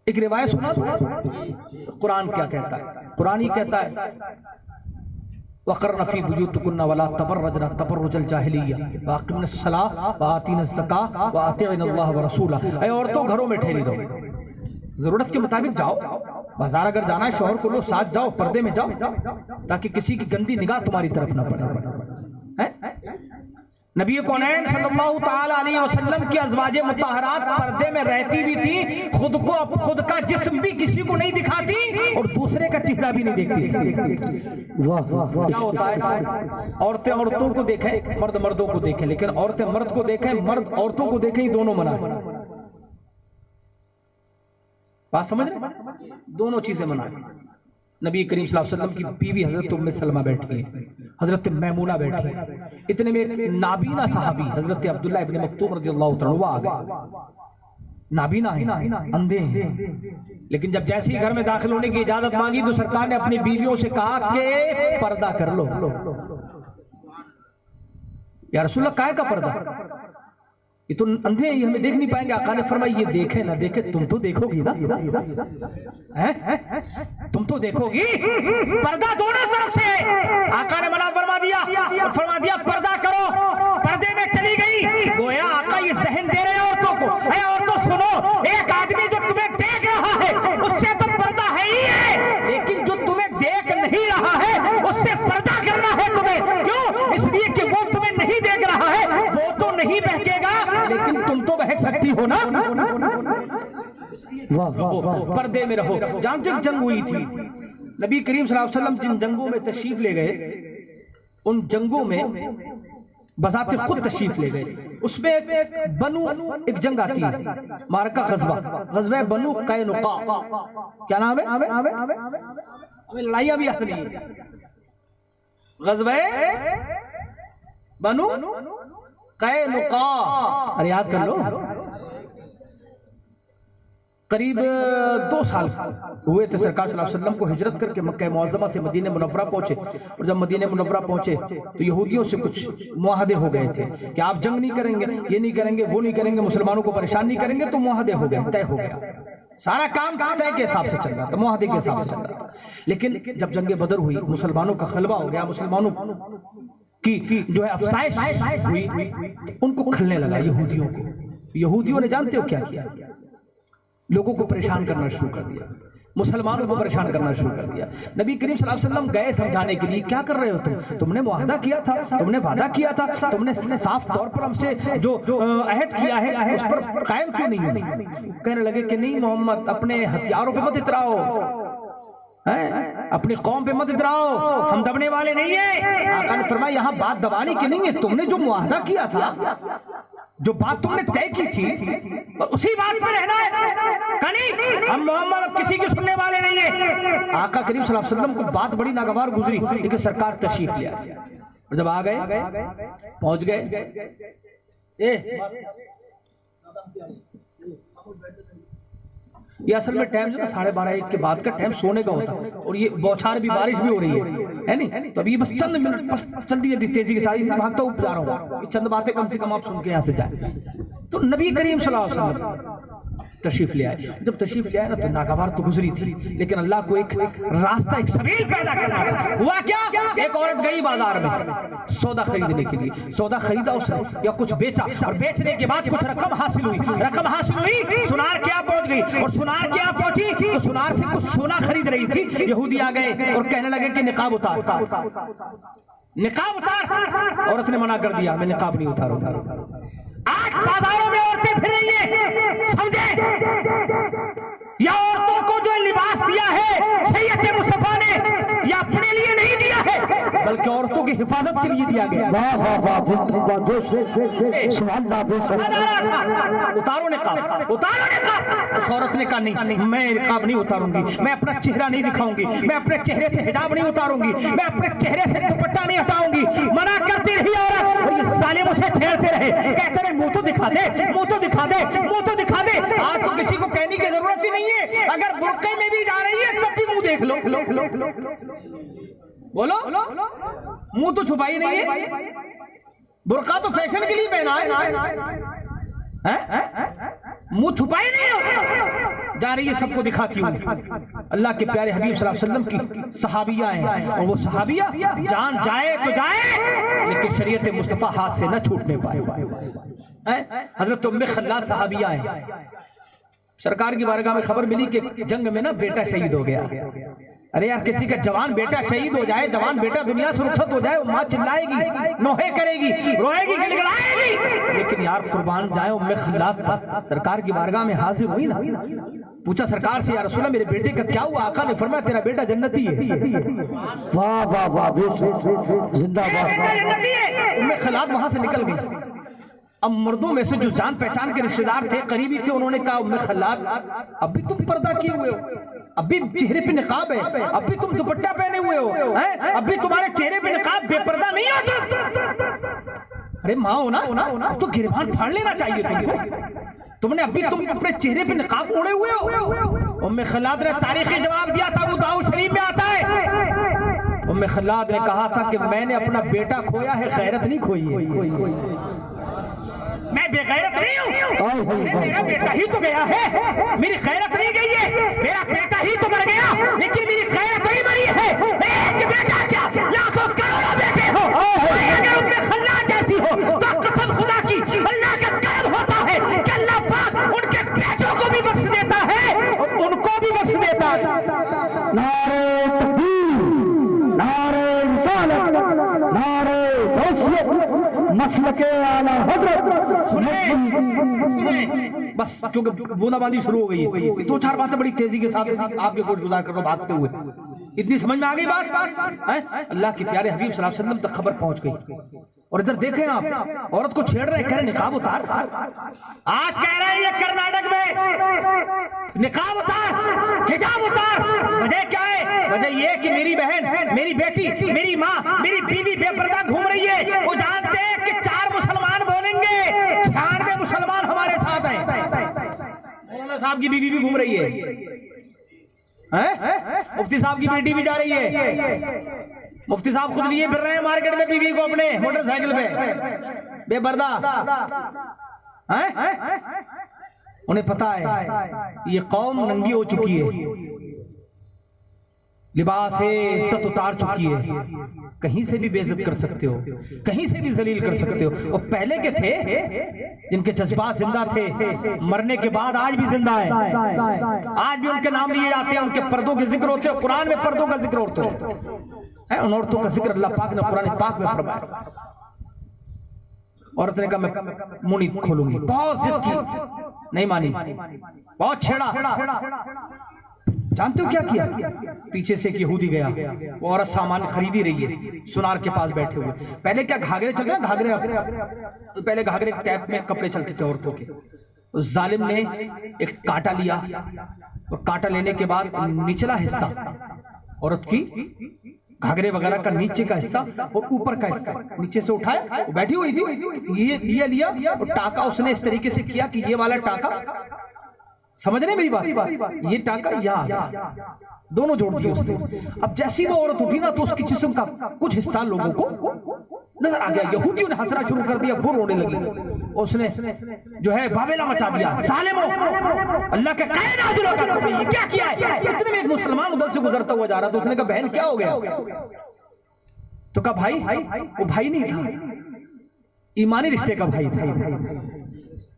एक रिवायत सुना तो कुरान क्या कहता है? कुरान ही कहता है वक़र्न फ़ी बुयूतिकुन्ना वला तबर्रजना तबर्रुजल जाहिलिय्या व अक़िमनस सलाह व आतीनस ज़कात व अतीअन्नल्लाह व रसूला। ऐ औरतों घरों में ठहरी रहो, जरूरत के मुताबिक जाओ, बाजार अगर जाना है शौहर को लो साथ जाओ, पर्दे में जाओ ताकि किसी की गंदी निगाह तुम्हारी तरफ ना पड़े। नबी कौनैन सल्लल्लाहु ताला अलैहि वसल्लम की अज़वाजे मुत्तहरात पर्दे में रहती भी थी, खुद का जिस्म भी किसी को नहीं दिखाती और दूसरे का चेहरा भी नहीं देखती थी। वाह वाह, क्या होता है? औरतें औरतों को देखें, मर्द मर्दों को देखें, लेकिन औरतें मर्द को देखें, मर्द औरतों को देखें, दोनों मना है। बात समझ रहे? दोनों चीजें मना है। नबी करीम सल्लल्लाहु अलैहि वसल्लम की बीवी हजरत उम्मे सलमा बैठी है, हजरत मैमूना बैठी है, इतने में एक नाबीना सहाबी हजरत अब्दुल्लाह इब्न मक्तूम रज़ियल्लाहु तआला अन्हु आ गए। नाबीना है, अंधे हैं, लेकिन जब जैसे ही घर में दाखिल होने की इजाजत मांगी तो सरकार ने अपनी बीवियों से कहा कि पर्दा कर लो। या रसूलल्लाह काहे का पर्दा? ये तो अंधे हैं, ये हमें देख नहीं पाएंगे। आका ने फरमाया ये देखे ना देखे, तुम तो देखोगी ना, तुम तो देखोगी। पर्दा दोनों तरफ से। आका ने मना फरमा दिया पर्दा करो, पर्दे में चली गई। गोया आका ये जहन दे रहे औरतों को, अरे औरतों सुनो, एक आदमी जो तुम्हें देख रहा है उससे तो पर्दा है ही है, लेकिन जो तुम्हें देख नहीं रहा है उससे पर्दा करना है तुम्हें। क्यों? इसलिए कि वो तुम्हें नहीं देख रहा है, वो तो नहीं बहकेगा लेकिन तुम तो बहक सकती हो ना। वाह वाह, पर्दे में रहो। जानते हो जंग हुई थी, नबी करीम सल्लल्लाहु अलैहि वसल्लम जिन जंगों में तशरीफ ले गए, उन जंगों में बजाते खुद तशरीफ ले गए। उसमें एक जंग आती है, मारका गज़वा बनु कैनुका। क्या नाम है? हमें लड़ाइयां भी आती है। गज़वा बनु कैनुका, अरे याद कर लो। करीब 2 साल हुए थे सरकार सल्लल्लाहु अलैहि वसल्लम को हिजरत करके मक्का मुअज़्ज़मा से मदीने मुनव्वरा पहुंचे। और जब मदीने मुनव्वरा पहुंचे तो यहूदियों से कुछ मुआहदे हो गए थे कि आप जंग नहीं करेंगे, ये नहीं करेंगे, वो नहीं करेंगे, मुसलमानों को परेशान नहीं करेंगे। तो मुआहदे हो गए, तय हो गया, सारा काम तय के हिसाब से चल रहा था, मुआहदे के हिसाब से चल रहा था। लेकिन जब जंग बदर हुई, मुसलमानों का खलबा हो गया, मुसलमानों की जो है अफसाइश हुई, उनको खलने लगा यहूदियों को। यहूदियों ने जानते हो क्या किया? लोगों को परेशान करना शुरू कर दिया, मुसलमानों को परेशान करना शुरू कर दिया। नबी करीम सल्लल्लाहु अलैहि वसल्लम गए समझाने के लिए, क्या कर रहे हो तुम? तुमने मुआहदा किया था, तुमने वादा किया था, तुमने साफ तौर पर हमसे जो अहद किया है उस पर कायम क्यों नहीं हो? कहने लगे कि नहीं मोहम्मद, अपने हथियारों पे मत इतराओ, अपनी कौम पे मत इतराओ, हम दबने वाले नहीं है। आका ने फरमाया यहाँ बात दबाने की नहीं है, तुमने जो मुआहदा किया था, जो बात तुमने तय की थी, उसी बात पर रहना है। कहीं हम मोहम्मद किसी की सुनने वाले नहीं है। आका करीम सल्लल्लाहु अलैहि वसल्लम को बात बड़ी नागवार गुजरी, लेकिन सरकार तशरीफ ले आई। और जब आ गए, पहुंच गए, ये असल में टाइम जो ना 12:30-1 के बाद का टाइम सोने का होता है, और ये बौछार भी, बारिश भी हो रही है नहीं? तो अभी बस चंद मिनट, बस जल्दी जल्दी तेजी के साथ भागता हुआ जा रहा हूँ, चंद बातें कम से कम आप सुन के यहाँ से जाए। तो नबी करीम सल्लल्लाहु अलैहि वसल्लम तशरीफ ले आए। जब तशरीफ ले आए ना तो नागवार तो गुजरी थी, लेकिन अल्लाह को एक रास्ता, एक सबील पैदा करना था। हुआ क्या? एक औरत गई बाजार में सौदा खरीदने के लिए, सौदा खरीदा उसने या कुछ बेचा, और बेचने के बाद कुछ रकम हासिल हुई, सुनार क्या पहुंच गई, और सुनार क्या पहुंची तो सुनार से कुछ सोना खरीद रही थी। यहूदी आ गए और कहने लगे कि निकाब उतार, निकाब उतार। औरत ने मना कर दिया, मैं निकाब नहीं उतारूंगा। आज बाजारों में औरतें फिर रही हैं, समझे? या औरतों को जो लिबास दिया है शरीयत मुस्तफा ने, या अपने लिए नहीं दिया है, बल्कि औरतों की हिफाजत के लिए दिया गया। वाह वाह वाह, उतारो निकाब, उतारो निकाब। उस औरत ने कहा नहीं, मैं निकाब नहीं उतारूंगी, मैं अपना चेहरा नहीं दिखाऊंगी, मैं अपने चेहरे से हिजाब नहीं उतारूंगी, मैं अपने चेहरे से दुपट्टा नहीं हटाऊंगी। मना करती रही औरत, और ये जालिम उसे छेड़ते रहे, कहते रहे मुंह तो दिखा दे, मुंह तो दिखा दे, मुंह तो दिखा दे। आज तो किसी को कहने की जरूरत ही नहीं है, अगर बुर्के में भी जा रही है तब भी मुंह देख लो। बोलो, मुंह तो छुपाई नहीं है, बुर्का तो फैशन के लिए पहना है। मुंह छुपाई नहीं है उसका, जा रही है सबको दिखाती हूँ। अल्लाह के प्यारे हबीब सल्लल्लाहु अलैहि वसल्लम की सहाबिया हैं, और वो सहाबिया जान जाए तो जाए लेकिन शरीयत मुस्तफा हाथ से न छूटने पाए। हजरत उम्मे खल्लाद सहाबिया हैं, सरकार की बारगाह में खबर मिली कि जंग में ना बेटा शहीद हो गया। अरे यार, किसी का जवान बेटा शहीद हो जाए, जवान बेटा दुनिया सुरक्षित हो जाए, माँ चिल्लाएगी, नोहे करेगी, रोएगी, गिड़गिड़ाएगी, लेकिन यार कुर्बान जाए उम्मे खल्लाद सरकार की बारगाह में हाजिर हुई ना, पूछा सरकार से, या रसूल अल्लाह मेरे बेटे का क्या हुआ? आका ने फरमाया तेरा बेटा जन्नती है। वाह वाह वाह, जिंदाबाद। उम्मे खल्लाद वहां से निकल गई। अब मर्दों में से जो जान पहचान के रिश्तेदार थे, करीबी थे, उन्होंने कहा उम्मे खल्लाद अभी तुम पर्दा किए हुए हो, अभी चेहरे पे निकाब है, अभी तुम दुपट्टा पहने हुए हो, हैं? अभी तुम्हारे चेहरे पे निकाब, बेपर्दा नहीं हो तुम। अरे माँ हो ना, तो गिरबान फाड़ लेना चाहिए तुमको, तुमने अभी तुम अपने चेहरे पे निकाब ओढ़े हुए हो। उम्मे खल्लाद ने तारीखी जवाब दिया था, अबू दाऊद शरीफ में आता है। उम्मे खल्लाद ने कहा था कि मैंने अपना बेटा खोया है, गैरत नहीं खोई है। मैं बेगैरत नहीं हूँ, मेरा बेटा ही तो गया है, मेरी गैरत नहीं गई है, मेरा बेटा ही तो मर गया, लेकिन मेरी गैरत नहीं मरी है। एक बेटा क्या, लाखों करोड़ों बेटे हो, अगर उम्मे खल्लाद जैसी हो तो कसम खुदा की अल्लाह का कर्म होता है कि अल्लाह पाक उनके बेटों को भी बख्श देता है और उनको भी बख्श देता है। नारे तकबीर, नारे रिसालत, नारे गौसियत, मसलके आला हज़रत। सुने बस, क्योंकि बूंदाबांदी शुरू हो गई है, दो चार बातें बड़ी तेजी के साथ आपके कुछ गुजार कर लो भागते हुए। इतनी समझ में आ गई बात है? अल्लाह के प्यारे हबीब सल्लल्लाहु अलैहि वसल्लम तक खबर पहुंच गई। और इधर देखें आप, औरत को छेड़ रहे, कह रहे निकाब उतार। आज कह रहे हैं ये कर्नाटक में निकाब उतार, हिजाब उतार। वजह क्या है? वजह ये कि मेरी बहन, मेरी बेटी, मेरी माँ, मेरी बीवी बेपर्दा घूम रही है। वो जानते हैं कि 4 मुसलमान बोलेंगे, 96 मुसलमान हमारे साथ हैं। मौलाना साहब की बीवी भी घूम रही है, मुफ्ती साहब की बेटी भी जा रही है, मुफ्ती साहब खुद लिए फिर रहे हैं मार्केट में बीवी को अपने मोटरसाइकिल पे बेपर्दा। उन्हें पता है ये कौम नंगी हो चुकी है, लिबास है, इज्जत उतार चुकी है, कहीं से भी बेइज्जत कर सकते हो, कहीं से भी जलील कर सकते हो। और पहले के थे जिनके जज्बात जिंदा थे, मरने के बाद आज भी जिंदा है, आज भी उनके नाम लिए जाते हैं, उनके पर्दों के जिक्र होते हैं। कुरान में पर्दों का जिक्र होता है, उन औरतों का जिक्र अल्लाह पाक ने कुरान पाक में फरमाया। औरत ने कहा मैं मुंह नहीं खोलूंगी, बहुत जिद की, नहीं मानी, बहुत छेड़ा। जानते हो क्या किया? पीछे से एक यहूदी गया, वो औरत सामान खरीदी रही है, सुनार के पास बैठे हुए। पहले क्या घाघरे चलते ना, घाघरे, पहले घाघरे टाइप में कपड़े चलते थे औरतों के। उस जालिम ने एक कांटा लिया, और कांटा लेने के बाद निचला हिस्सा औरत की, घाघरे वगैरह का नीचे का हिस्सा और ऊपर का हिस्सा नीचे से उठाया, वो बैठी हुई थी, ये लिया और टाका उसने इस तरीके से किया कि ये वाला टाका, समझ रहे मेरी बात, ये टाका यहाँ दोनों जोड़ दिए उसने। अब जैसी वो औरत उठी ना, तो उसकी जिस्म का कुछ हिस्सा लोगों को नजर आ गया। यहूदियों ने हंसना शुरू कर दिया, वो रोने लगी। उसने जो है बाबेला मचा दिया, जालिमो, अल्लाह का कायद नाज़िल होगा, तुमने ये क्या किया है? इतने में एक मुसलमान उधर से गुजरता हुआ जा रहा था, उसने कहा बहन क्या हो गया? तो कहा भाई, वो भाई नहीं था, ईमानी रिश्ते का भाई था,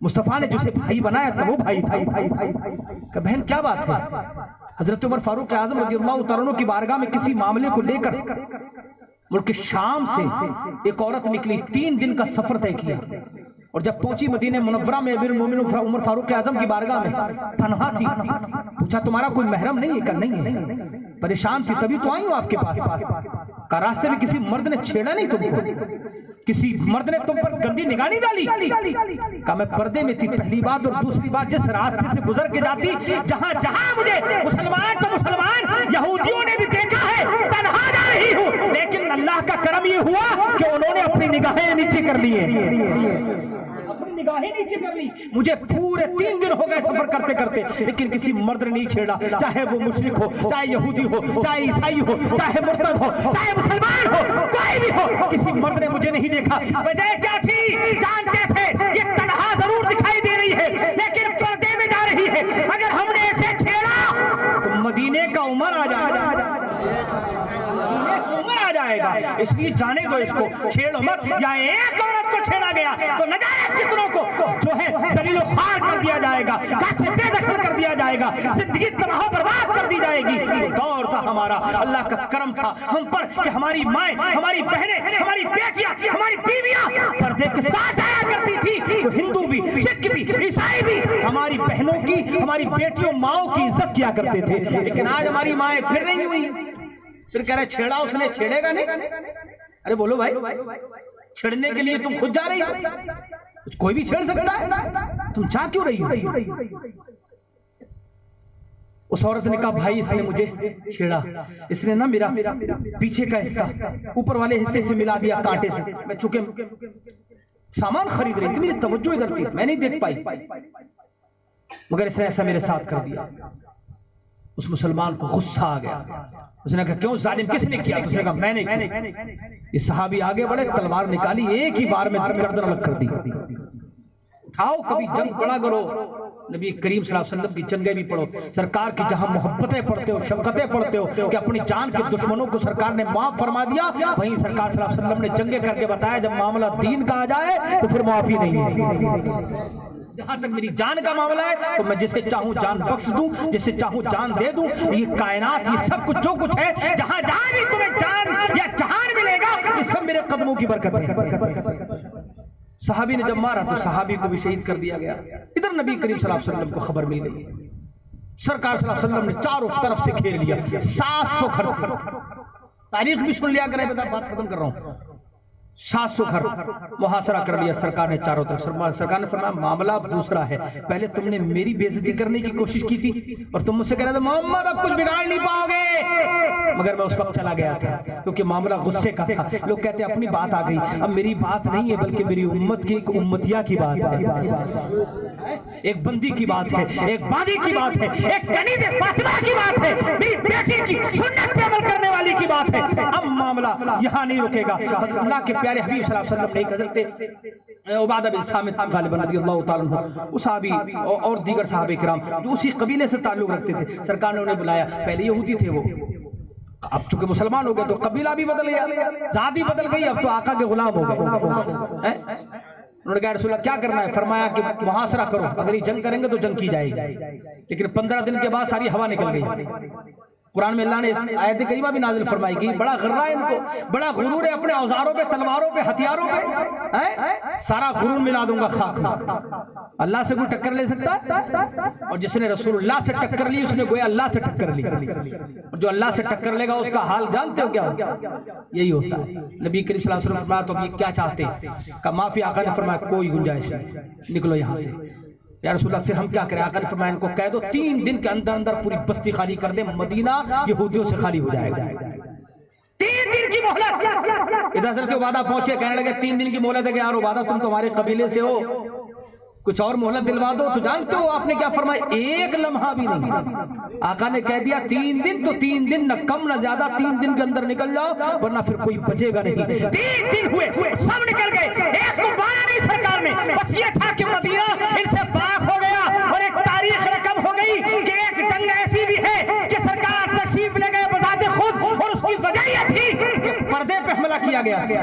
मुस्तफा ने जिसे भाई बनाया था वो भाई था। कहा बहन क्या बात है? हजरत उमर फारूक आजम रज़ियल्लाहु तआला अन्हु की बारगाह में किसी मामले को लेकर मुल्क शाम से एक औरत निकली, 3 दिन का सफर तय किया, और जब पहुंची मदीने मुनव्वरा में अमीरुल मोमिनीन उमर फारूक आजम की बारगाह में तन्हा थी। पूछा तुम्हारा कोई महरम नहीं है? कहा नहीं है। परेशान थी, तभी तो आई हूं आपके पास। कहा रास्ते में किसी मर्द ने छेड़ा नहीं तुमको? किसी मर्द ने तुम पर गंदी निगाह नहीं डाली? कहा मैं पर्दे में थी, पहली बात, और दूसरी बात जिस रास्ते से गुजर के जाती, जहां जहां मुझे मुसलमान तो मुसलमान यहूदियों ने भी देखा है, तन्हा जा रही हूं, लेकिन अल्लाह का करम ये हुआ कि उन्होंने अपनी निगाहें नीचे कर ली है। निगाहें नीचे कर ली। मुझे पूरे 3 दिन हो गए सफर करते करते, लेकिन किसी मर्द ने नहीं छेड़ा, चाहे वो मुशरिक हो, चाहे यहूदी हो, चाहे ईसाई हो, चाहे मुर्तद हो, चाहे मुसलमान हो, कोई भी हो, किसी मर्द ने मुझे नहीं देखा। वजह क्या थी? जानते थे ये तन्हा जरूर दिखाई दे रही है, लेकिन पर्दे में जा रही है। अगर हमने इसे छेड़ा तो मदीने का उमर आ जाएगा, उमर आ जाएगा। इसलिए जाने दो इसको, छेड़ो मत। या एक औरत को छेड़ा गया तो न जाने कितनों को जो है दलीलो खार कर दिया जाएगा, काफी बेदखल कर दिया जाएगा, जिंदगी तबाह बर्बाद कर दी जाएगी। तो दौर था हमारा, अल्लाह का करम था हम पर कि हमारी माएं, हमारी बहनें, हमारी बेटियां, हमारी बीवियां पर्दे के साथ आया करती थी। तो हिंदू भी, सिख भी, ईसाई भी हमारी बहनों की, हमारी बेटियों, माओं की इज्जत किया करते थे। लेकिन आज हमारी माएं फिर नहीं हुई। फिर कह रहे छेड़ा उसने, छेड़ेगा नहीं। अरे बोलो भाई, छेड़ने के लिए तुम खुद जा रही हो? कोई भी छेड़ सकता है, तुम जा क्यों रही हो? उस औरत ने कहा भाई इसने मुझे छेड़ा, इसने ना मेरा पीछे का हिस्सा ऊपर वाले हिस्से से मिला दिया कांटे से। मैं चूंकि सामान खरीद रही थी, मेरी तवज्जो इधर थी, मैं नहीं देख पाई, मगर इसने ऐसा मेरे साथ कर दिया। उस मुसलमान को गुस्सा आ गया। उसने कहा क्यों जालिम, किसने किया? उसने कहा मैंने किया। इस सहाबी आगे बढ़े, तलवार निकाली, एक ही बार में गर्दन अलग कर दी। उठाओ, कभी जंग पड़ा करो, नबी करीम सल्लल्लाहु अलैहि वसल्लम की जंगें भी पढ़ो, सरकार की जहां मोहब्बतें पढ़ते हो, शफकतें पढ़ते हो कि अपनी जान के दुश्मनों को सरकार ने माफ फरमा दिया, वहीं सरकार सल्लल्लाहु अलैहि वसल्लम ने जंगें करके बताया जब मामला दीन का आ जाए तो फिर माफी नहीं है। जहां तक मेरी जान का मामला है तो मैं जिसे चाहूं जान बख्श दूं, जिसे चाहूं जान दे दूं। ये कायनात, ये सब कुछ जो कुछ है, जहां जहां भी तुम्हें जान या जहान मिलेगा, ये सब मेरे कदमों की बरकत है। सहाबी ने जब मारा तो सहाबी को भी शहीद कर दिया गया। इधर नबी करीम सल्लल्लाहु अलैहि वसल्लम को खबर मिल गई, सरकार सल्लल्लाहु अलैहि वसल्लम ने चारों तरफ से घेर लिया। 700 घर, तारीख भी सुन लिया करें, बात खत्म कर रहा हूं। 700 घर मुहासरा कर लिया सरकार ने चारों तरफ। सरकार ने फरमाया मामला अब दूसरा है, पहले तुमने मेरी बेइज्जती करने की कोशिश की थी और तुम मुझसे कह रहे थे मोहम्मद अब कुछ बिगाड़ नहीं पाओगे, मगर मैं उस वक्त चला गया था क्योंकि मामला गुस्से का था। लोग कहते अपनी बात आ गई, अब मेरी बात नहीं है बल्कि मेरी उम्मत की, एक उम्मतिया की बात है, एक बंदी की बात है, एक बादी की बात है, एक कनीज़े फातिमा की बात है, मेरी बेटी की सुन्नत पे अमल करने वाली की बात है। अब मामला यहाँ नहीं रुकेगा। अल्लाह के प्यारे हबीब सल्लल्लाहु अलैहि वसल्लम ने एक हज़रत उबादा बिन सामित गालिबन रज़ियल्लाहु ताला अन्हु, उस सहाबी और दीगर सहाबे किराम जो उसी कबीले से ताल्लुक रखते थे, सरकार ने उन्हें बुलाया। पहले यहूदी थे वो, अब चूंकि मुसलमान हो गए तो कबीला भी बदल गया, जात भी बदल गई, अब तो आका के गुलाम हो गए। उन्होंने कहा रसूलल्लाह क्या करना है? फरमाया कि मुहासरा करो, अगर ये जंग करेंगे तो जंग की जाएगी। लेकिन 15 दिन के बाद सारी हवा निकल गई। कुरान में अल्लाह ने आयत करीमा भी नाजिल फरमाई कि बड़ा गर्रा है इनको, बड़ा गुरूर है अपने औजारों पे, तलवारों पे, हथियारों पे, सारा गुरूर मिला दूंगा खाक में। अल्लाह से कोई टक्कर ले सकता है? और जिसने रसूलुल्लाह से टक्कर ली उसने गोया अल्लाह से टक्कर ली। और जो अल्लाह से टक्कर लेगा उसका हाल जानते हो क्या होगा? यही होता है। नबी करीम सल्लल्लाहु अलैहि वसल्लम फरमाया तो ये क्या चाहते हैं? का माफी। आका ने फरमाया कोई गुंजाइश नहीं, निकलो यहाँ से। या रसूलल्लाह फिर हम क्या करें? आका ने फरमाया इनको कह दो 3 दिन के अंदर अंदर पूरी बस्ती खाली कर दे, मदीना यहूदियों से खाली हो जाएगा। 3 दिन की मोहलत। इधर हज़रत उबादा पहुंचे, कहने लगे 3 दिन की मोहलत है कि यार उबादा तुम तो हमारे कबीले से हो, कुछ और मोहलत दिलवा दो। तो जानते हो आपने क्या फरमाया? एक लम्हा भी नहीं। आका ने कह दिया 3 दिन तो 3 दिन, न कम न ज्यादा, 3 दिन के अंदर निकल जाओ वरना फिर कोई बचेगा नहीं। 3 दिन हुए, सब निकल गए, एक को मारा नहीं सरकार ने। बस ये था कि मदीना इनसे पाक हो गया। और एक तारीख रकम हो गई कि एक जंग ऐसी भी है कि सरकार तशरीफ ले गए बजाते खुद, और उसकी वजह यह थी कि पर्दे पे हमला किया गया था,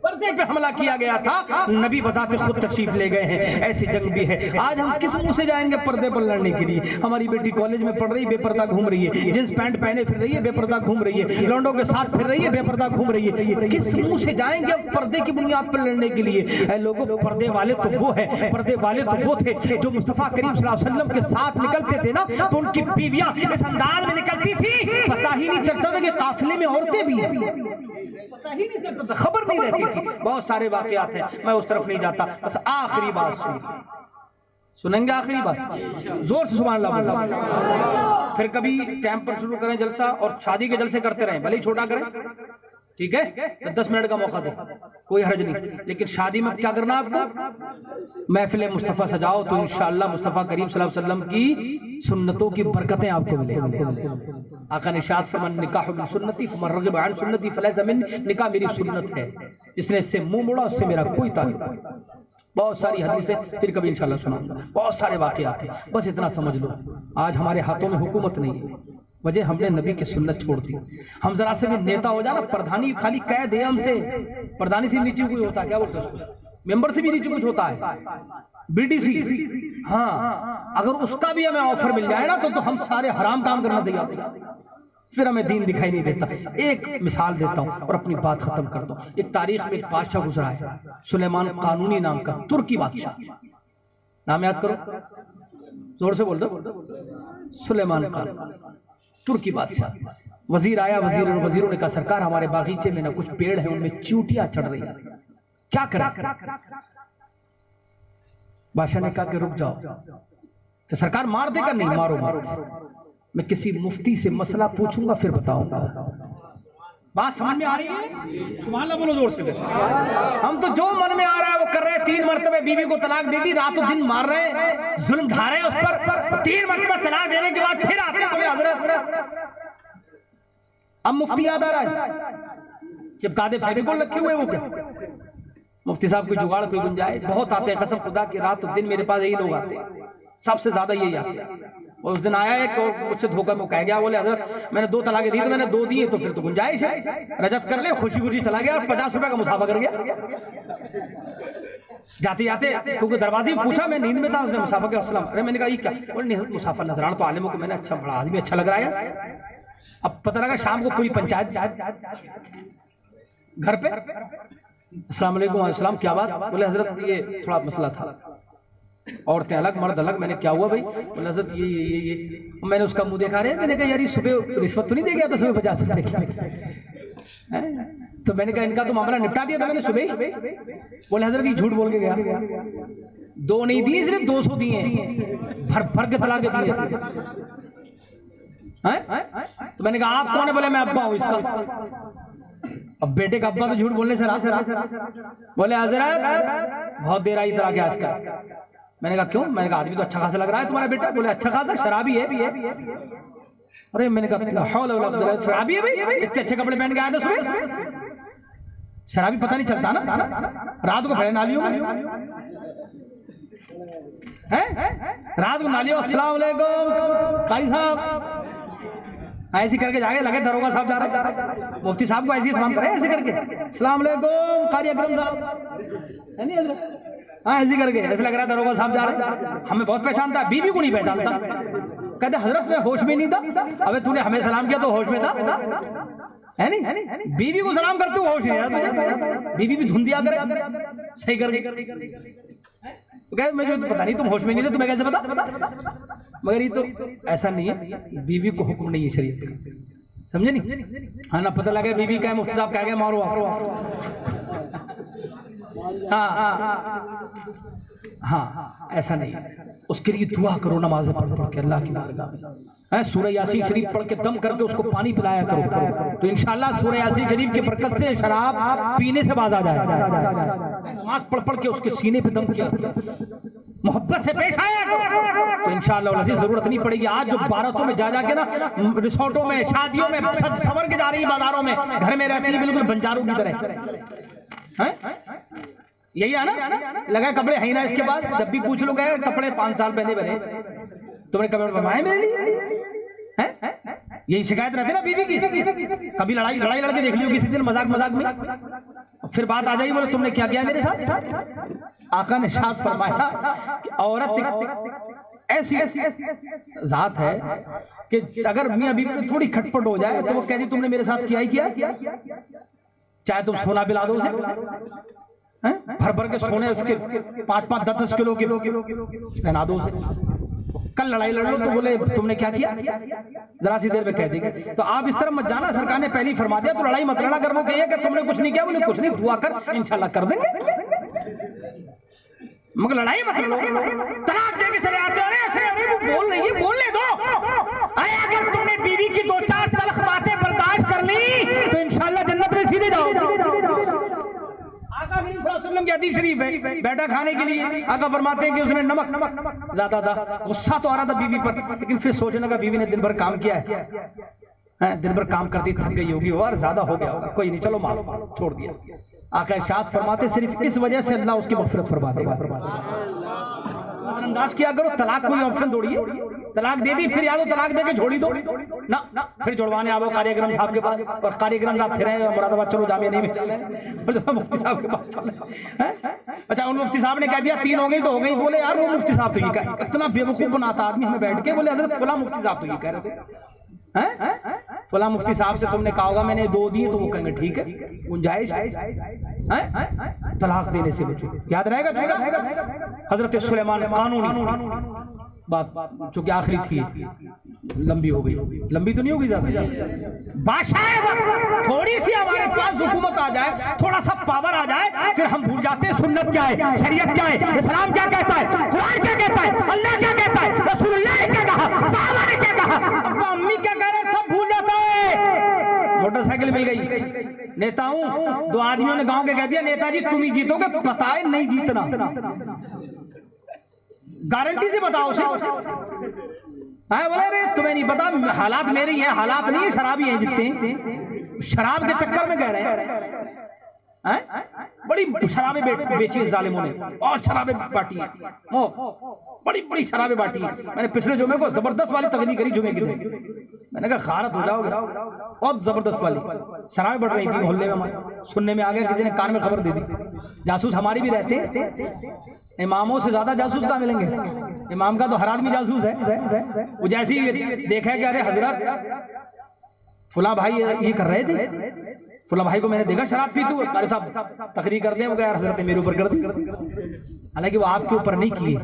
पर्दे पे हमला किया गया था, नबी बजाते खुद तशरीफ ले गए हैं। ऐसी जंग भी है। आज हम किस मुंह से जाएंगे पर्दे पर लड़ने के लिए? हमारी बेटी कॉलेज में पढ़ रही, बेपर्दा घूम रही है, जींस पैंट पहने फिर रही है, बेपर्दा घूम रही है, लौंडों के साथ फिर रही है, बेपर्दा घूम रही है। किस मुंह से जाएंगे अब पर्दे की बुनियाद पर लड़ने के लिए? लोगों, पर्दे वाले तो वो है, पर्दे वाले तो वो थे जो मुस्तफा करीम सल्लल्लाहु अलैहि वसल्लम के साथ निकलते थे ना, तो उनकी बीवियां इस अंदाज में निकलती थी, पता ही नहीं चलता था कि काफिले में औरतें भी हैं, पता ही नहीं चलता था, खबर नहीं रहती थी। बहुत सारे वाकयात हैं, मैं उस तरफ नहीं जाता। बस आखिरी बात सुनेंगे, आखिरी बात जोर से सुभान अल्लाह बोलो। फिर कभी कैंप पर शुरू करें जलसा, और शादी के जलसे करते रहें, भले ही छोटा करें, ठीक है, तो 10 मिनट का मौका दे, कोई हर्ज नहीं। लेकिन शादी में क्या करना आपको, महफिल मुस्तफ़ा सजाओ तो इंशाअल्लाह मुस्तफ़ा करीम सल्लल्लाहु अलैहि वसल्लम की सुन्नतों की बरकतें आपको मिलेंगी। आका ने इरशाद फरमाया निकाह बिल सुन्नती फमन रग़िब अन सुन्नती फलैसा मिन्नी, निकाह मेरी सुन्नत है, जिसने इससे मुंह मोड़ा उससे मेरा कोई ताल्लुक नहीं। बहुत सारी हदीसें फिर कभी इंशाअल्लाह सुनाऊंगा, बहुत सारे वाक़यात हैं, बस इतना समझ लो आज हमारे हाथों में हुकूमत नहीं है, वजह हमने नबी की सुन्नत छोड़ दी। हम जरा से भी नेता हो जाना, प्रधानी खाली कह दे हमसे, प्रधानी से नीचे कोई होता है, क्या बोलते हैं उसको, मेंबर से भी नीचे कुछ होता है, बीडीसी, हाँ, अगर उसका भी हमें ऑफर मिल जाए ना तो हम सारे हराम काम करना तैयार हैं, फिर हमें दीन दिखाई नहीं देता। एक मिसाल देता हूं और अपनी बात खत्म करता हूं। एक तारीख में एक बादशाह गुजरा है, सुलेमान कानूनी नाम का, तुर्की बादशाह, नाम याद करो, जोर से बोल दो, सुलेमान कानूनी, तुर्की बादशाह। वजीर आया, वजीरों ने कहा सरकार हमारे बागीचे में ना कुछ पेड़ हैं उनमें चींटियां चढ़ रही हैं, क्या करें। बादशाह ने कहा कि रुक जाओ, तो सरकार मार देगा, नहीं मारो मारो, मैं किसी मुफ्ती से मसला पूछूंगा फिर बताऊंगा। बात समझ में आ रही है, सुभान अल्लाह बोलो जोर से। हम तो जो मन में आ रहा है वो कर रहे हैं, 3 मरतबे बीवी को तलाक दे दी, रातों दिन मार रहे हैं, जुल्म ढा रहे हैं उस पर, 3 मरतबा तलाक देने के बाद फिर आते हैं बोले हजरत अब मुफ्ती याद आ रहा है, जब कादे फेविकोल रखे हुए वो क्या मुफ्ती साहब कोई जुगाड़ कोई गुंजाइश, बहुत आते हैं कसम खुदा की, रात दिन मेरे पास यही लोग आते हैं, सबसे ज्यादा यही आते हैं। और उस दिन आया एक और मुझसे धोखा में कह गया, बोले हजरत मैंने 2 तलाकें दी तो मैंने 2 दिए, तो फिर तो गुंजाइश है, रजत कर ले, खुशी खुशी चला गया और 50 रुपए का मुसाफा कर गया। जाते जाते क्योंकि दरवाजे में पूछा, मैं नींद में था, उसने मुसाफा के अस्सलाम, अरे मैंने कहा ये क्या, बोले मुसाफा नजराना तो आलिमों को, मैंने अच्छा बड़ा आदमी अच्छा लग रहा है। अब पता लगा शाम को पूरी पंचायत घर पे, अस्सलाम वालेकुम, अस्सलाम, क्या बात, बोले हजरत ये थोड़ा मसला था, औरतें अलग मर्द अलग, मैंने क्या हुआ भाई, बोले हजरत ये मैंने उसका मुंह देखा रहे, मैंने कहा यार ये सुबह रिश्वत तो नहीं दे गया था सुबह 50 रुपए की, तो मैंने कहा इनका तो मामला निपटा दिया था मैंने सुबह। बोले हजरत ये झूठ बोल के गया, 2 नहीं दिए सिर्फ 200 दिए, भर भर के तलाक दिए हैं। तो मैंने कहा आप कौन है, बोले मैं अब्बा हूं इसका। अब बेटे का अब्बा तो झूठ बोलने से रात, बोले हजरत बहुत देर आई तलाक आज का। मैंने कहा क्यों, मैंने कहा आदमी तो अच्छा खासा लग रहा है तुम्हारा बेटा, बोले अच्छा खासा, शराबी है। अरे मैंने कहा शराबी है भाई, इतने अच्छे कपड़े पहन के आए थे सुबह, शराबी पता नहीं चलता ना, रात को भरे नालियों में रात को नालियों, अस्सलाम वालेकुम कारी साहब, ऐसे करके जाके लगे दरोगा साहब जा रहे, मुफ्ती साहब को ऐसे ही सलाम करे, ऐसे करके अस्सलाम वालेकुम कारी अकरम साहब, है नहीं हजरत, हाँ ऐसे करके, ऐसे लग रहा है दरोगा साहब जा रहे, हमें बहुत पहचानता, बीवी को नहीं पहचानता। कहते हजरत मैं होश में नहीं था। अबे तूने हमें सलाम किया तो होश में था, है नहीं, बीवी को सलाम करते हुए होश नहीं आया तुझे, बीवी भी धुन दिया करे सही करके, तो कहते मुझे तो पता नहीं तुम होश में नहीं थे, तुम्हें कैसे पता, मगर ये तो ऐसा नहीं है, बीवी को हुक्म नहीं है शरीयत का, समझे नहीं, हाँ ना पता लगे बीवी का मुफ्ती साहब कह गए मारो हाँ ऐसा नहीं, उसके लिए दुआ करो, नमाज़ें पढ़ पढ़ के अल्लाह की बारगाह में, सूरह यासीन शरीफ पढ़ के दम करके उसको पानी पिलाया करो, तो इंशाअल्लाह सूरह यासीन शरीफ की बरकत से शराब पीने से बाज आ जाए। नमाज पढ़ पढ़ के उसके सीने पे दम किया, मोहब्बत से पेश आया करो, तो इंशाअल्लाह जरूरत नहीं पड़ेगी। आज जो बारातों में जा जाके ना, रिसोर्टों में, शादियों में सज सवर के जा रही है, बाजारों में, घर में रहती है बिल्कुल बंजारों की तरह, यही है ना, लगा कपड़े है ना इसके पास, जब भी पूछ लो गए कपड़े 5 साल पहले बने, तुमने कपड़े बनवाए मेरे लिए, यही शिकायत रहती ना बीवी की, कभी लड़ाई लड़के देख लियो किसी दिन मजाक में, फिर बात आ जाएगी, बोले तुमने क्या किया मेरे साथ। आका ने इरशाद फरमाया कि औरत ऐसी जात है कि अगर मियां बीवी में थोड़ी खटपट हो जाए तो वो कहती तुमने मेरे साथ किया ही किया, चाहे तुम सोना पिला दो उसे, भर भर के सोने उसके 5-5 10 किलो के पहना दो उसे, कल लड़ाई लड़ लो तो बोले तुमने क्या किया, जरा सी देर में कह देंगे। तो आप इस तरह मत जाना, सरकार ने पहले ही फरमा दिया, तो लड़ाई मत लड़ना, अगर वो कहिए कि तुमने कुछ नहीं किया, बोले कुछ नहीं, दुआ कर इंशाल्लाह कर देंगे, मगर लड़ाई मत लो, तलाक देके चले आते हो, अरे वो बोल रही है बोलने दो, अरे अगर तुमने बीवी की 2-4 तलख बातें बर्दाश्त कर ली तो इंशाल्लाह जन्नत में सीधे हदीस शरीफ है, बैठा खाने के लिए, आका फरमाते हैं कि उसने नमक ज्यादा था, गुस्सा तो आ रहा था बीवी पर, लेकिन फिर सोचने लगा बीवी ने दिन भर काम किया है, दिन भर काम करती थक गई होगी और ज्यादा हो गया होगा, कोई नहीं चलो माफ करो, छोड़ दिया। आका इरशाद फरमाते सिर्फ इस वजह से अल्लाह उसकी मग़फ़िरत फरमा देगा। नजरअंदाज किया करो, तलाक कोई ऑप्शन थोड़ी है, तलाक दे दी फिर या तो तलाक दे के छोड़ी दो ना, फिर जुड़वाने आओ कारी अकरम साहब के पास, और कारी अकरम साहब फिर मुरादाबाद चलो जामिया नहीं में चल रहे, मुफ्ती साहब के पास चल रहे। अच्छा उन मुफ्ती साहब ने कह दिया 3 हो गई तो हो गई, बोले यार वो मुफ्ती साहब तो ये इतना बेवकूफ बनाता आदमी हमें बैठ के, बोले हजरत फला मुफ्ती साहब तो ये कह रहे थे, फला मुफ्ती साहब से तुमने कहा होगा मैंने 2 दिए, तो वो कहेंगे ठीक है गुंजाइश है, तलाक देने से बचो, याद रहेगा। हजरत सुलेमान कानूनी बात जो कि आखिरी थी, लंबी हो गई, लंबी तो नहीं होगी ज्यादा, बादशाह थोड़ी सी हमारे पास हुकूमत आ जाए, थोड़ा सा पावर आ जाए, फिर हम भूल जाते हैं सुन्नत क्या है, शरीयत क्या है, इस्लाम क्या कहता है, कुरान क्या कहता है, अल्लाह क्या कहता है, रसूलुल्लाह ने क्या कहा, सहाबा ने क्या कहा, अब्बा अम्मी क्या कह रहे हैं, सब भूल जाता है। मोटरसाइकिल मिल गई, नेता हूं, 2 आदमियों ने गांव के कह दिया नेताजी तुम ही जीतोगे, पता है नहीं जीतना, गारंटी से बताओ उसे, बोले रे तुम्हें नहीं पता, हालात मेरे ही हैं, हालात नहीं है, शराबी हैं जितने, शराब के चक्कर में कह रहे हैं, बड़ी शराबें बेची जालिमों ने, और शराबें बांटी हैं, बड़ी बड़ी शराबें बांटी हैं। मैंने पिछले जुमे को जबरदस्त वाली तकरीर करी जुमे की दिन, मैंने कहा खारत हो जाओगे, बहुत जबरदस्त वाली शराबें बढ़ रही थी मोहल्ले में, हमारे सुनने में आ गया, किसी ने कान में खबर दे दी, जासूस हमारी भी रहते हैं, इमामों से ज्यादा जासूस कहाँ मिलेंगे, इमाम का तो हर आदमी जासूस है। वो जैसे ही देखा कि अरे हजरत फुला भाई ये कर रहे थे, फुला भाई को मैंने देखा शराब पीते हुए, अरे साहब तकरीर कर दें, वो यार हजरत मेरे ऊपर कर दी, हालांकि वो आपके ऊपर नहीं किए,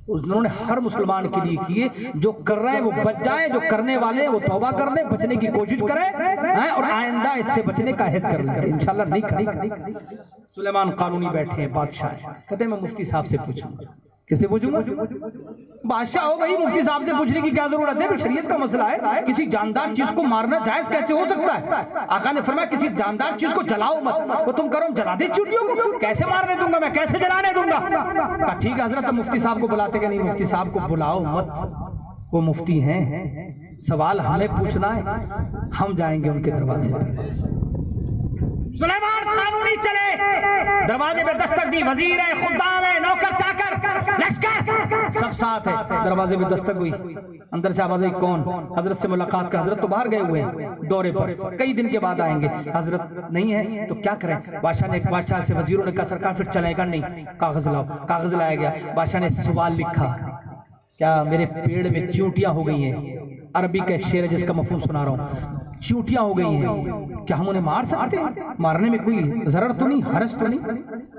उन्होंने हर मुसलमान के लिए किए, जो कर रहे हैं वो बच जाए, जो करने वाले हैं वो तौबा कर ले, बचने की कोशिश करें, और आइंदा इससे बचने का अहद कर लेंगे इंशाल्लाह नहीं करेंगे। सुलेमान कानूनी बैठे हैं, बादशाह कहते हैं मैं मुफ्ती साहब से पूछूंगा, किससे पूछूंगा, बादशाह हो भाई, मुफ्ती साहब से पूछने की क्या जरूरत है, शरीयत का मसला है, किसी जानदार चीज को मारना जायज कैसे हो सकता है। आका ने फरमाया किसी जानदार चीज को जलाओ मत, वो तुम करो जला दे चूटियों को, कैसे मारने दूंगा मैं, कैसे जलाने दूंगा। कहा ठीक है हजरत, मुफ्ती साहब को बुलाते कि नहीं, मुफ्ती साहब को बुलाओ मत, वो मुफ्ती हैं, सवाल हमें पूछना है, हम जाएंगे उनके दरवाजे पर। सुलेमान कानूनी चले, दरवाजे पे दस्तक दी, वजीर है, खुद्दाम है, नौकर चाकर, लश्कर सब साथ है, दरवाजे पे दस्तक हुई, अंदर से आवाज आई कौन, हजरत से मुलाकात कर, हजरत तो बाहर गए हुए हैं दौरे पर, कई दिन के बाद आएंगे, हजरत नहीं है तो क्या करें। बादशाह से वजीरों ने कहा सरकार फिर चलेगा नहीं, कागज लाओ, कागज लाया गया, बादशाह ने सवाल लिखा, क्या मेरे पेड़ में चींटियां हो गई हैं, अरबी का एक शेर है जिसका मफहूम सुना रहा हूँ, चींटियां हो गई हैं, क्या हम उन्हें मार सकते हैं, मारने में कोई जरूरत तो नहीं, हरज तो नहीं।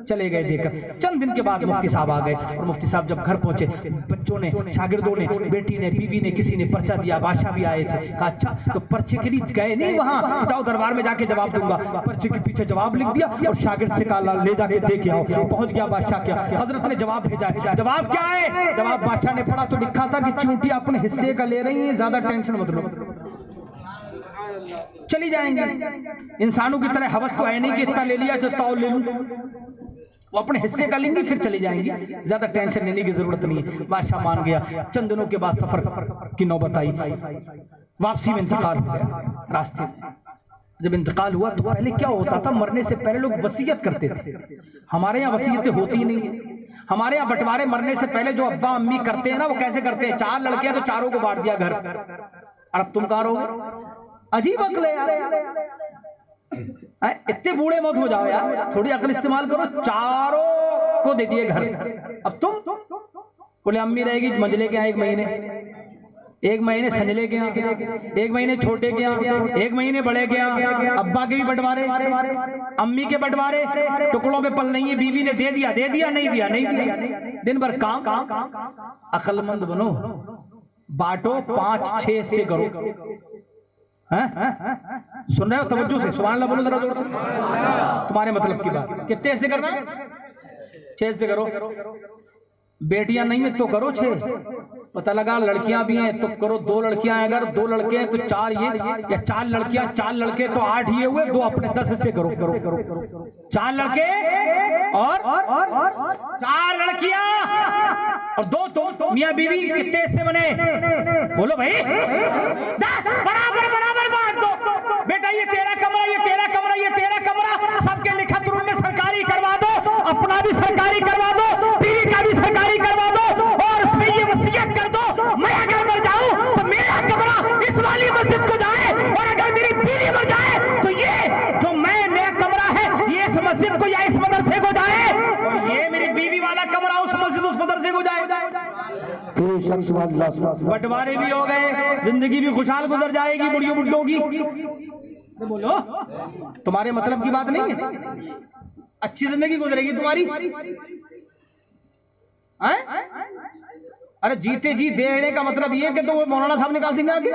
चले गए देखकर, चंद दिन के बाद मुफ्ती साहब आ गए, और मुफ्ती साहब जब घर पहुंचे, बच्चों ने, शागिर्दों ने, बेटी ने, बीवी ने, किसी ने पर्चा दिया, बादशाह भी आए थे, कहा अच्छा तो पर्चे के लिए गए नहीं वहां, जाओ दरबार में जाके जवाब दूंगा, पर्चे के पीछे जवाब लिख दिया, और शागिर्द से कहा ले जाके दे के आओ, पहुंच गया बादशाह, क्या हजरत ने जवाब भेजा है, जवाब क्या है, जवाब बादशाह ने पढ़ा तो लिखा था कि चींटियां अपने हिस्से का ले रही है, ज्यादा टेंशन मत लो, चली जाएंगे, इंसानों की तरह हवस तो है नहीं कि इतना ले लिया तो ताऊ ले लूं, वो अपने हिस्से का लेंगे फिर चली जाएंगी, ज्यादा टेंशन लेने की जरूरत नहीं है। बादशाह मान गया, चंद दिनों के बाद सफर की नौबत आई, वापसी में इंतकाल हो गया, रास्ते में जब इंतकाल हुआ तो पहले क्या होता था, मरने से पहले लोग वसीयत करते थे, हमारे यहाँ वसीयतें होती नहीं है, हमारे यहाँ बंटवारे मरने से पहले जो अब्बा अम्मी करते हैं ना, वो कैसे करते हैं, 4 लड़के हैं तो चारों को बांट दिया घर, और अब तुम कहाँ रहोगे, अजीब अक्ल है यार, इतने बूढ़े मत हो जाओ यार, थोड़ी अक्ल इस्तेमाल करो, चारों को दे दिए घर, अब तुम बोले अम्मी रहेगी मंझले के यहाँ 1 महीने, 1 महीने संजले के यहाँ, 1 महीने छोटे के यहाँ, 1 महीने बड़े के यहाँ, अब्बा के भी बंटवारे, अम्मी के बंटवारे, टुकड़ों पे पल नहीं है, बीवी ने दे दिया नहीं दिया, दिन भर काम, अक्लमंद बनो, बांटो 5-6 से करो, सुन रहे हो तवज्जो से, सुभान अल्लाह बोलो जरा जोर से, तुम्हारे मतलब की बात, कितने ऐसे करना है, 6 से करो, बेटियां नहीं है तो करो 6, पता लगा लड़कियां भी हैं तो करो 2 लड़कियां हैं, अगर 2 लड़के हैं तो 4 ये, या 4 लड़कियां 4 लड़के तो 8 ये हुए, 2 अपने 10 हिस्से करो। 4 लड़के और 4 लड़कियां और 2 तो मियां बीवी, कितने हिस्से बने? बोलो भाई 10, बराबर बराबर बांट दो। बेटा ये तेरा कमरा, ये तेरा कमरा, ये तेरा कमरा, सबके लिखत रूम में सरकारी करवा दो, अपना भी सरकारी करवा दो, बीवी का भी सरकारी करवा दो, और उसमें ये वसीयत कर दो, मैं अगर मर जाऊं तो मेरा कमरा इस वाली मस्जिद को जाए, और अगर मेरी बीवी मर जाए तो ये जो मेरा कमरा है ये इस मस्जिद को या इस मदरसे को जाए, और ये मेरी बीवी वाला कमरा उस मस्जिद उस मदरसे को जाए। बंटवारे भी हो गए, जिंदगी भी खुशहाल गुजर जाएगी बुढ़ियों बुड्ढों की। तो बोलो तुम्हारे मतलब की बात नहीं है, अच्छी जिंदगी गुजरेगी तुम्हारी। अरे जीते जी देने का मतलब ये कि तो वो मौलाना साहब निकाल देंगे आगे?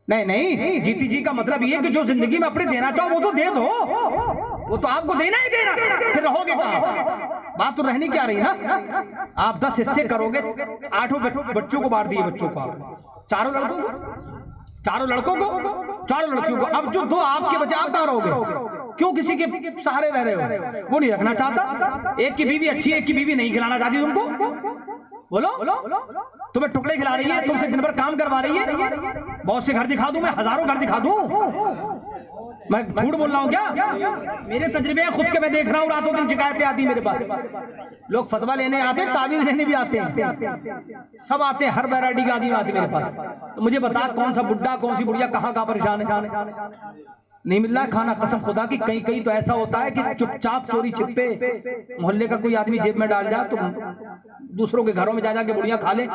नहीं नहीं, जीती जी का मतलब ये कि जो जिंदगी में अपने देना चाहो वो तो दे दो, वो तो आपको देना ही देना, फिर रहोगे कहां? बात तो रहनी क्या रही ना। आप 10 हिस्से करोगे, 8 बच्चों को बांट दिए, बच्चों को 4 लड़कों को, 4 लड़कों को, 4 लड़कियों को। अब जो 2 आपके बचे आप कहां रहोगे? क्यों किसी के सहारे रह रहे हो? वो नहीं रखना चाहता, एक की बीवी अच्छी है, एक की बीवी नहीं खिलाना चाहती तुमको। बोलो तुम्हें टुकड़े खिला रही है, तुमसे दिन भर काम करवा रही है, बहुत से घर दिखा दूं मैं, हजारों घर दिखा दूं, मैं झूठ बोल रहा हूं क्या? मेरे तजर्बे खुद के मैं देख रहा हूं, रातों दिन शिकायतें आती मेरे पास, लोग फतवा लेने आते, तावीज लेने भी आते हैं, सब आते हैं, हर वैरायटी का आदमी आती मेरे पास। तो मुझे बता कौन सा बुड्ढा कौन सी बुढ़िया कहाँ परेशान है? नहीं मिल रहा खाना, कसम खुदा की। कहीं कहीं तो ऐसा होता है कि चुपचाप चोरी छिपे मोहल्ले का कोई आदमी जेब में डाल जाए तो दूसरों के घरों में जा जाके बुढ़िया खा ले,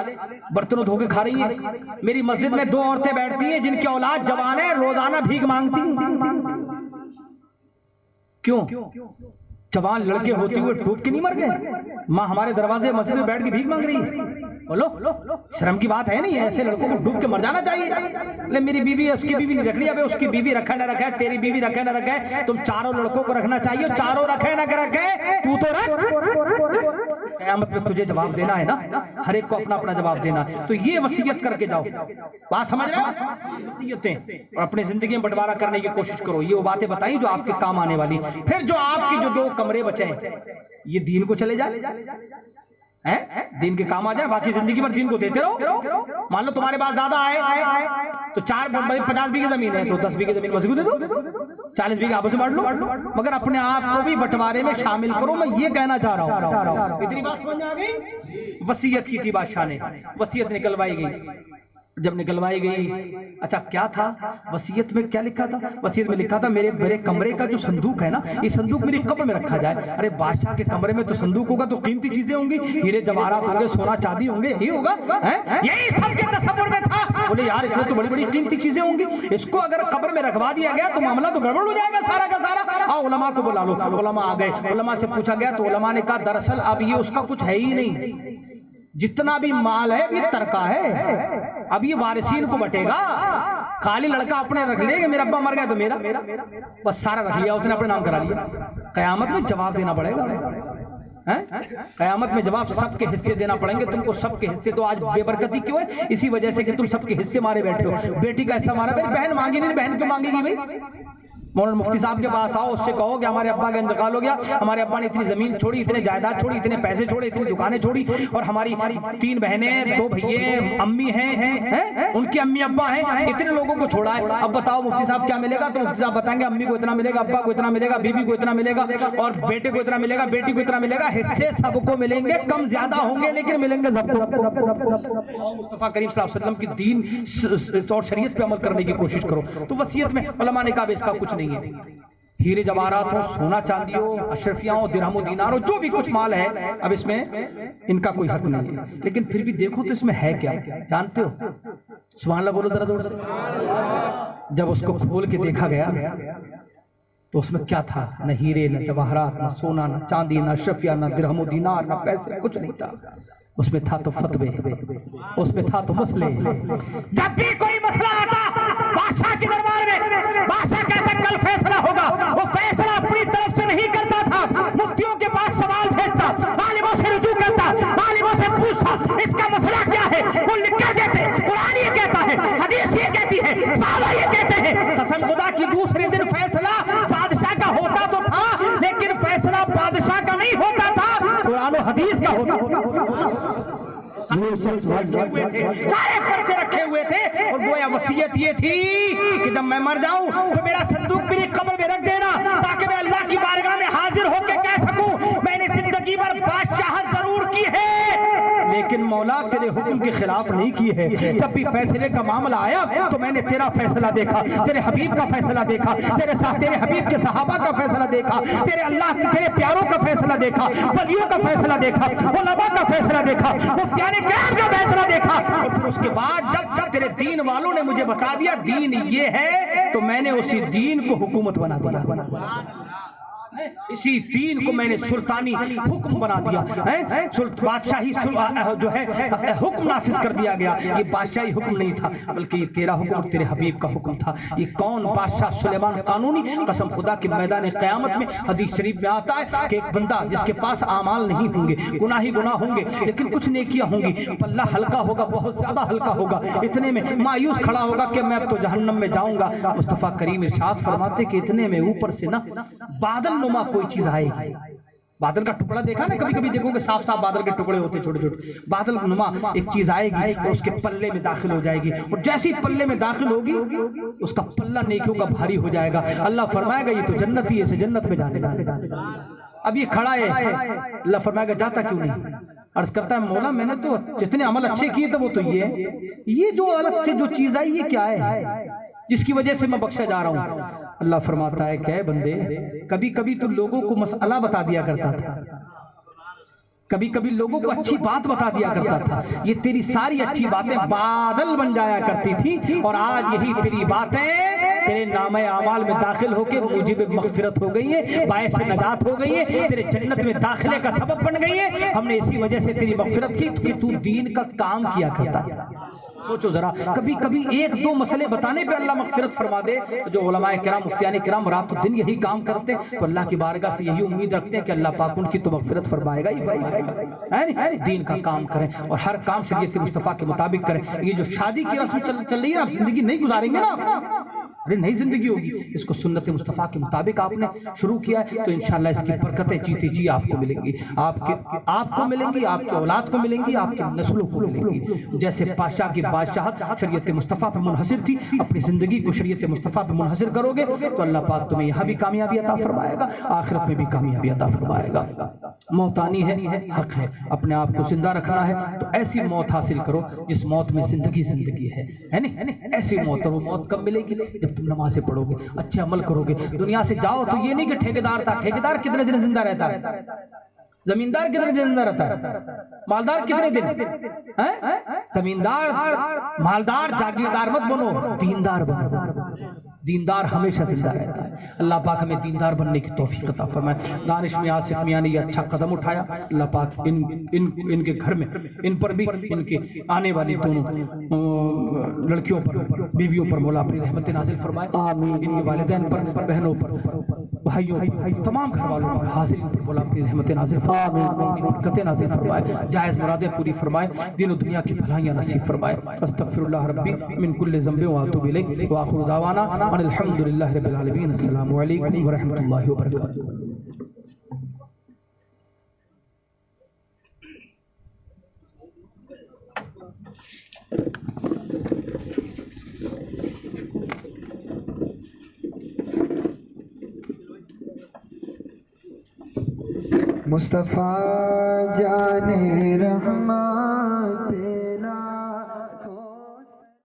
बर्तनों धो के खा रही है। मेरी मस्जिद में 2 औरतें बैठती हैं जिनकी औलाद जवान है, रोजाना भीख मांगती। क्यों? जवान लड़के होते हुए डूब के नहीं मर गए? माँ हमारे दरवाजे मस्जिद में बैठ के भीख मांग रही है। बोलो शर्म की बात है नहीं? ऐसे लड़कों को डूब के मर जाना चाहिए। ले मेरी बीवी है, उसकी बीवी नहीं रख रही, अबे उसकी बीवी रखा न रखा है, तेरी बीवी रखे न रखे, तुम 4 लड़कों को रखना चाहिए, 4 रखे न रखे, तू तो रख। क़यामत में तुझे जवाब देना है ना, हर एक को अपना अपना जवाब देना है। तो ये वसीयत करके जाओ, बात समझ रहे हो? वसीयतें और अपनी जिंदगी में बंटवारा करने की कोशिश करो। ये वो बातें बताई जो आपके काम आने वाली। फिर जो आपके जो 2 कमरे बचे हैं ये दीन को चले जाए, हैं दीन के काम आ जाए, बाकी जिंदगी भर दीन को देते रहो। मान लो तुम्हारे पास ज्यादा आए तो 50 बीघे जमीन है तो 10 बीघे जमीन मस्जिद को दे दो, 40 बीघे आपस में बांट लो, मगर अपने आप को भी बंटवारे में शामिल करो। मैं ये कहना चाह रहा हूँ। इतनी बात समझ में आ गई? वसीयत की थी बादशाह ने, वसीयत निकलवाई गई। जब निकलवाई गई, अच्छा क्या था वसीयत में? क्या लिखा था वसीयत में? लिखा था मेरे कमरे का जो संदूक है ना, ये संदूक मेरी कब्र में रखा जाए। अरे बादशाह के कमरे में तो संदूक होगा तो कीमती चीजें होंगी, हीरे जवाहरात होंगे, सोना चांदी होंगे, यही होगा, यही सबके तसव्वुर में था। बोले यार इसमें तो बड़ी बड़ी कीमती चीजें होंगी, इसको अगर कब्र में रखवा दिया गया तो मामला तो गड़बड़ हो जाएगा सारा का सारा। आओ उलमा को बुला लो। उलमा आ गए, उलमा से पूछा गया तो उलमा ने कहा दरअसल अब ये उसका कुछ है ही नहीं, जितना भी माल है ये तरका है, अब ये वारिसीन को बटेगा। खाली लड़का अपने रख लेगा, मेरा अब्बा मर गया तो मेरा, बस सारा रख लिया उसने, अपने नाम करा लिया। कयामत में जवाब देना पड़ेगा, कयामत में जवाब सबके हिस्से देना पड़ेंगे तुमको। सबके हिस्से तो आज बेबरकती क्यों है? इसी वजह से कि तुम सबके हिस्से मारे बैठे हो। बेटी का हिस्सा मारा, मेरी बहन मांगी नहीं, बहन क्यों मांगेगी भाई? मौलाना मुफ्ती साहब के पास आओ, उससे कहो कि हमारे अब्बा का इंतकाल हो गया, हमारे अब्बा ने इतनी जमीन छोड़ी, इतने जायदाद छोड़ी, इतने पैसे छोड़े, इतनी दुकानें छोड़ी, और हमारी 3 बहनें, 2 भैये, अम्मी हैं, उनके अम्मी अब्बा हैं, इतने लोगों को छोड़ा है। अब बताओ मुफ्ती साहब क्या मिलेगा? तो मुफ्ती साहब बताएंगे अम्मी को इतना मिलेगा, अब्बा को इतना मिलेगा, बीबी को इतना मिलेगा, और बेटे को इतना मिलेगा, बेटी को इतना मिलेगा। हिस्से सबको मिलेंगे, कम ज्यादा होंगे लेकिन मिलेंगे सबको। मुस्तफा करीम सल्लल्लाहु अलैहि वसल्लम की दीन और शरीयत पे अमल करने की कोशिश करो। तो वसीयत में उलमा ने कहा इसका कुछ नहीं है, हीरे जवाहरात हो, सोना चांदी हो, अशरफियां हो, दिरहम दीनार हो, जो भी कुछ माल है, अब इसमें इनका कोई हक नहीं है। लेकिन फिर भी देखो तो इसमें है क्या, जानते हो? सुभान अल्लाह बोलो जरा जोर से। जब उसको खोल के देखा गया तो उसमें क्या था? न हीरे, न जवाहरात, न सोना, न चांदी, न अशरफिया, न दिरहम दीनार, न पैसे, कुछ नहीं था। उसमें था तो फतवे, उसमें था तो मसले। जब भी कोई मसला आता बादशाह के दरबार में, बादशाह कहता कल फैसला होगा, वो फैसला अपनी तरफ से नहीं करता था, मुफ्तियों के पास सवाल भेजता, आलिमों से रुजू हुए थे, सारे पर्चे रखे हुए थे और गोया वसीयत ये थी कि जब मैं मर जाऊं तो मेरा संदूक मेरी कब्र में रख देना, ताकि मैं अल्लाह की बारगाह में हाजिर होकर कह सकूं मैंने जिंदगी भर बादशाहत जरूर की है, लेकिन मौला तेरे हुक्म के खिलाफ नहीं की है। जब भी फैसले का मामला आया तो मैंने तेरा फैसला देखा, तेरे हबीब का फैसला देखा, तेरे हबीब के सहाबा का फैसला देखा, तेरे अल्लाह के तेरे प्यारों का फैसला देखा, वलियों का फैसला देखा, उलमा का फैसला देखा, मुफ्तियाने किराम का फैसला देखा। और फिर उसके बाद जब तेरे दीन वालों ने मुझे बता दिया दीन ये है, तो मैंने उसी दीन को हुकूमत बना दिया, इसी दीन को मैंने सुल्तानी हुक्म बना दिया है। बादशाही जो है हुक्म नाफिज कर दिया गया। ये बादशाही हुक्म नहीं था, बल्कि ये तेरा हुक्म, तेरे हबीब का हुक्म था। ये कौन बादशाह सुलेमान कानूनी, कसम खुदा के मैदान क़यामत में हदीस शरीफ में आता है कि एक बंदा जिसके पास आमाल नहीं होंगे, गुनाह ही गुनाह होंगे, लेकिन कुछ नेकियां होंगी, पल्ला हल्का होगा, बहुत ज्यादा हल्का होगा, इतने में मायूस खड़ा होगा कि मैं अब तो जहन्नम में जाऊंगा। मुस्तफा करीम इरशाद फरमाते कि इतने में ऊपर से ना बादल नुमा कोई चीज आएगी। बादल का टुकड़ा देखा ना, कभी कभी देखोगे साफ साफ बादल के टुकड़े होते छोटे छोटे, बादल नुमा एक चीज आएगी और उसके पल्ले में दाखिल हो जाएगी, और जैसी पल्ले में दाखिल होगी उसका पल्ला नेकियों का भारी हो जाएगा। अल्लाह फरमाएगा ये तो जन्नती है, इसे जन्नत में जाने का। अब ये खड़ा है, अल्लाह फरमाएगा जाता क्यों नहीं? अर्ज करता है मौला मैंने तो जितने अमल अच्छे किए थे वो तो ये जो अलग से जो चीज आई ये क्या है जिसकी वजह से मैं बख्शा जा रहा हूं? अल्लाह फरमाता है क्या बंदे, कभी कभी तो लोगों को मसला बता दिया करता था, कभी कभी लोगों को अच्छी बात बता दिया करता था, ये तेरी सारी अच्छी बातें बादल बन जाया करती थी, और आज यही तेरी बातें तेरे नामे आमाल में दाखिल होकर मुझे मगफिरत हो गई है, बायस नजात हो गई है, तेरे जन्नत में दाखिले का सबब बन गई है। हमने इसी वजह से तेरी मगफिरत की कि तू दीन का काम किया करता है। सोचो जरा, कभी कभी एक दो मसले बताने पे अल्लाह मगफिरत फरमा दे। तो जो उलमाए किराम, मुफ्तियाने किराम रात दिन यही काम करते हैं, तो अल्लाह की बारगाह से यही उम्मीद रखते हैं कि अल्लाह पाक उनकी तो मगफिरत फरमाएगा ही फरमाएगा, है दीन का काम करें और हर काम शरीयत मुस्तफा के मुताबिक करें। ये जो शादी की रस्म चल रही है, आप जिंदगी नहीं गुजारेंगे ना, अरे नई जिंदगी होगी, इसको सुन्नत मुस्तफा के मुताबिक आपने शुरू किया है तो इंशाल्लाह इसकी बरकतें जीते जी आपको मिलेंगी, आपको मिलेंगी, आपके औलाद को मिलेंगी, आपकी नस्लों को मिलेंगी। जैसे बादशाह की बादशाहत शरीयत मुस्तफा पर मुनहसिर थी, अपनी जिंदगी को शरीयत मुस्तफा पर मुनहसिर करोगे तो अल्लाह पाक तुम्हें यहाँ भी कामयाबी अता फरमाएगा, आखिरत में भी कामयाबी अता फरमाएगा। मौत आनी है, हक है, अपने आप को जिंदा रखना है तो ऐसी मौत हासिल करो जिस मौत में जिंदगी है नहीं? ऐसी मौत, और वो मौत कब मिलेगी? जब तुम नमाज़ें पढ़ोगे, अच्छे अमल करोगे, दुनिया से जाओ तो ये नहीं कि ठेकेदार था, ठेकेदार कितने दिन जिंदा रहता है? जमींदार कितने दिन जिंदा रहता है? मालदार कितने दिन है? जमींदार मालदार जागीरदार मत बनो, दीनदार बनो। दीनदार हमेशा जिंदा रहता है। अल्लाह पाक हमें दीनदार बनने की तौफीक अता फरमाए। दानिश में आसिफ मियां ने ये अच्छा कदम उठाया, अल्लाह पाक इनके घर में, इन पर भी, इनके आने वाली दोनों लड़कियों पर, बीवियों पर मौला अपनी रहमत नाजिल फरमाए, इनके वालिदैन पर, बहनों पर, भाइयों पर, तमाम घर वालों पर, हासिल पर मौला अपनी रहमत नाजिल फरमाए, बरकतें नाजिल फरमाए, जायज़ मुरादें पूरी फरमाए, दीन और दुनिया की भलाइयाँ नसीब फरमाए। अस्तगफिरुल्लाह रब्बी मिन कुल्लि ज़ंबि व अतूबु इलैहि व आखिरु दावाना अल्हम्दुलिल्लाहि रब्बिल आलमीन। अस्सलामु अलैकुम व रहमतुल्लाहि व बरकातुहू। मुस्तफा जाने रहमा